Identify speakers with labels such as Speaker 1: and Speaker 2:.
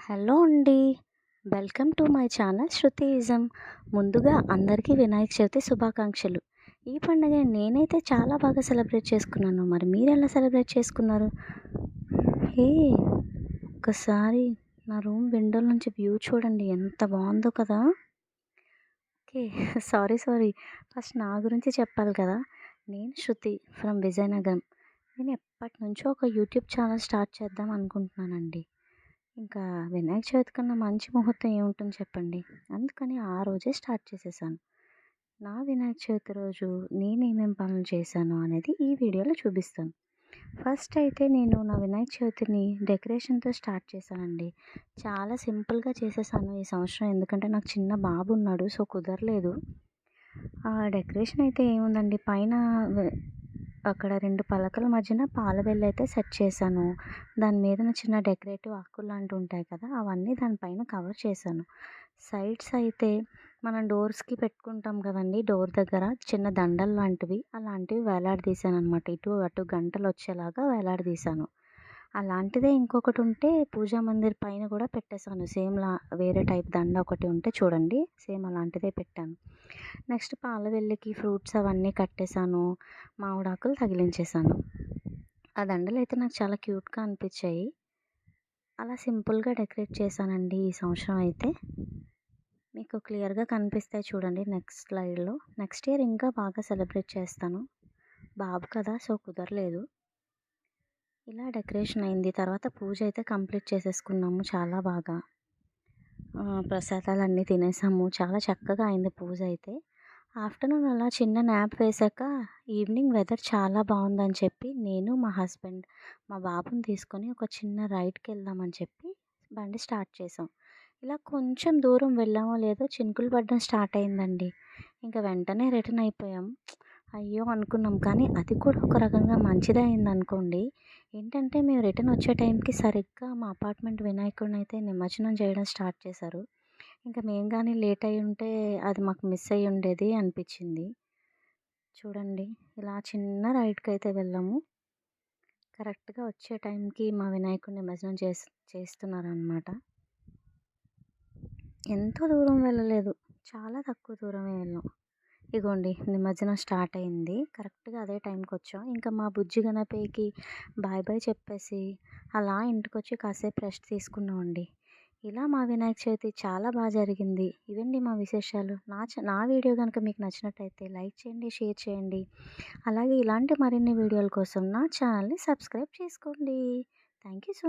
Speaker 1: Hello అండి. Welcome to my channel శృతియిజం. ముందుగా అందరికీ వినాయక చవితి శుభాకాంక్షలు. ఈ పండుగ నేనైతే చాలా బాగా సెలబ్రేట్ చేసుకున్నాను. మరి మీరెలా సెలబ్రేట్ చేసుకున్నారు? హే! ఒక్కసారి నా రూమ్ విండోల నుంచి వ్యూ చూడండి ఎంత బావుందో కదా! ఓకే. సారీ. ఫస్ట్ నా గురించి చెప్పాలి కదా! నేను శృతి ఫ్రమ్ విజయనగరం. నేను ఎప్పటినుంచో ఒక యూట్యూబ్ ఛానల్ స్టార్ట్ చేద్దాం అనుకుంటున్నానండి. ఇంకా వినాయక చవితి కన్నా మంచి ముహూర్తం ఏముంటుంది చెప్పండి. అందుకని ఆ రోజే స్టార్ట్ చేసేసాను. నా వినాయక చవితి రోజు నేనేమేం పనులు చేశాను అనేది ఈ వీడియోలో చూపిస్తాను. ఫస్ట్ అయితే నేను నా వినాయక చవితిని డెకరేషన్‌తో స్టార్ట్ చేశానండి. చాలా సింపుల్‌గా చేసేసాను ఈ సంవత్సరం. ఎందుకంటే నాకు చిన్న బాబు ఉన్నాడు. సో, కుదరలేదు. డెకరేషన్ అయితే ఏముందండి, పైన వె అక్కడ 2 పలకల మధ్యన పాల వెల్లయితే సెట్ చేశాను. దాని మీదన చిన్న డెకరేటివ్ ఆకుల్లాంటివి ఉంటాయి కదా! అవన్నీ దానిపైన కవర్ చేశాను. సైడ్స్ అయితే మనం డోర్స్‌కి పెట్టుకుంటాం కదండీ! డోర్ దగ్గర చిన్న దండల్లాంటివి, అలాంటివి వేలాడదీశాననమాట. ఇటు అటు గంటలొచ్చేలాగా వేలాడదీశాను. అలాంటిదే ఇంకొకటుంటే పూజా మందిర్ పైన కూడా పెట్టేశాను. వేరే టైప్ దండ ఒకటి ఉంటే చూడండి. సేమ్ అలాంటిదే పెట్టాను. నెక్స్ట్ పాల వెల్లికి ఫ్రూట్స్ అవన్నీ కట్టేశాను. మామిడాకులు తగిలించేశాను. ఆ దండలైతే నాకు చాలా క్యూట్‌గా అనిపించాయి. అలా సింపుల్‌గా డెకరేట్ చేశానండి ఈ సంవత్సరం అయితే. మీకు క్లియర్‌గా కనిపిస్తాయి చూడండి నెక్స్ట్ స్లైడ్‌లో. నెక్స్ట్ ఇయర్ ఇంకా బాగా సెలబ్రేట్ చేస్తాను. బాబు కదా! సో, కుదరలేదు. ఇలా డెకరేషన్ అయింది. తర్వాత పూజ అయితే కంప్లీట్ చేసేసుకున్నాము చాలా బాగా. ప్రసాదాలన్నీ తినేసాము. చాలా చక్కగా అయింది పూజ అయితే. ఆఫ్టర్‌నూన్ అలా చిన్న న్యాప్ వేశాక ఈవినింగ్ వెదర్ చాలా బావుందని చెప్పి నేను, మా హస్బెండ్, మా బాబుని తీసుకొని ఒక చిన్న రైడ్‌కెళ్దామని చెప్పి బండి స్టార్ట్ చేసాం. ఇలా కొంచెం దూరం వెళ్ళామో లేదో చినుకులు పడడం స్టార్ట్ అయిందండి. ఇంక వెంటనే రిటర్న్ అయిపోయాం. అయ్యో! అనుకున్నాం. కానీ అది కూడా ఒక రకంగా మంచిదే అయిందనుకోండి. ఏంటంటే మేము రిటర్న్ వచ్చే టైంకి సరిగ్గా మా అపార్ట్మెంట్ వినాయకుడినైతే నిమజ్జనం చేయడం స్టార్ట్ చేశారు. ఇంక మేము గాని లేట్ అయ్యుంటే అది మాకు మిస్ అయ్యుండేది అనిపిచ్చింది. చూడండి, ఇలా చిన్న రైడ్‌కైతే వెళ్ళాము. కరెక్ట్‌గా వచ్చే టైంకి మా వినాయకుడిని నిమజ్జనం చేస్తున్నారనమాట. ఎంతో దూరం వెళ్ళలేదు. చాలా తక్కువ దూరమే వెళ్ళాం. ఇగోండి నిమజ్జనం స్టార్ట్ అయింది. కరెక్ట్‌గా అదే టైంకొచ్చాం. ఇంకా మా బుజ్జి గణపయ్యకి బాయ్ బాయ్ చెప్పేసి అలా ఇంటికొచ్చి కాసేపు రెస్ట్ తీసుకున్నామండి. ఇలా మా వినాయక చవితి చాలా జరిగింది. ఇవండి మా విశేషాలు. నా వీడియో గనుక మీకు నచ్చినట్టయితే లైక్ చేయండి, షేర్ చేయండి. అలాగే ఇలాంటి మరిన్ని వీడియోల కోసం నా ఛానల్‌ని సబ్స్క్రైబ్ చేసుకోండి. Thank you so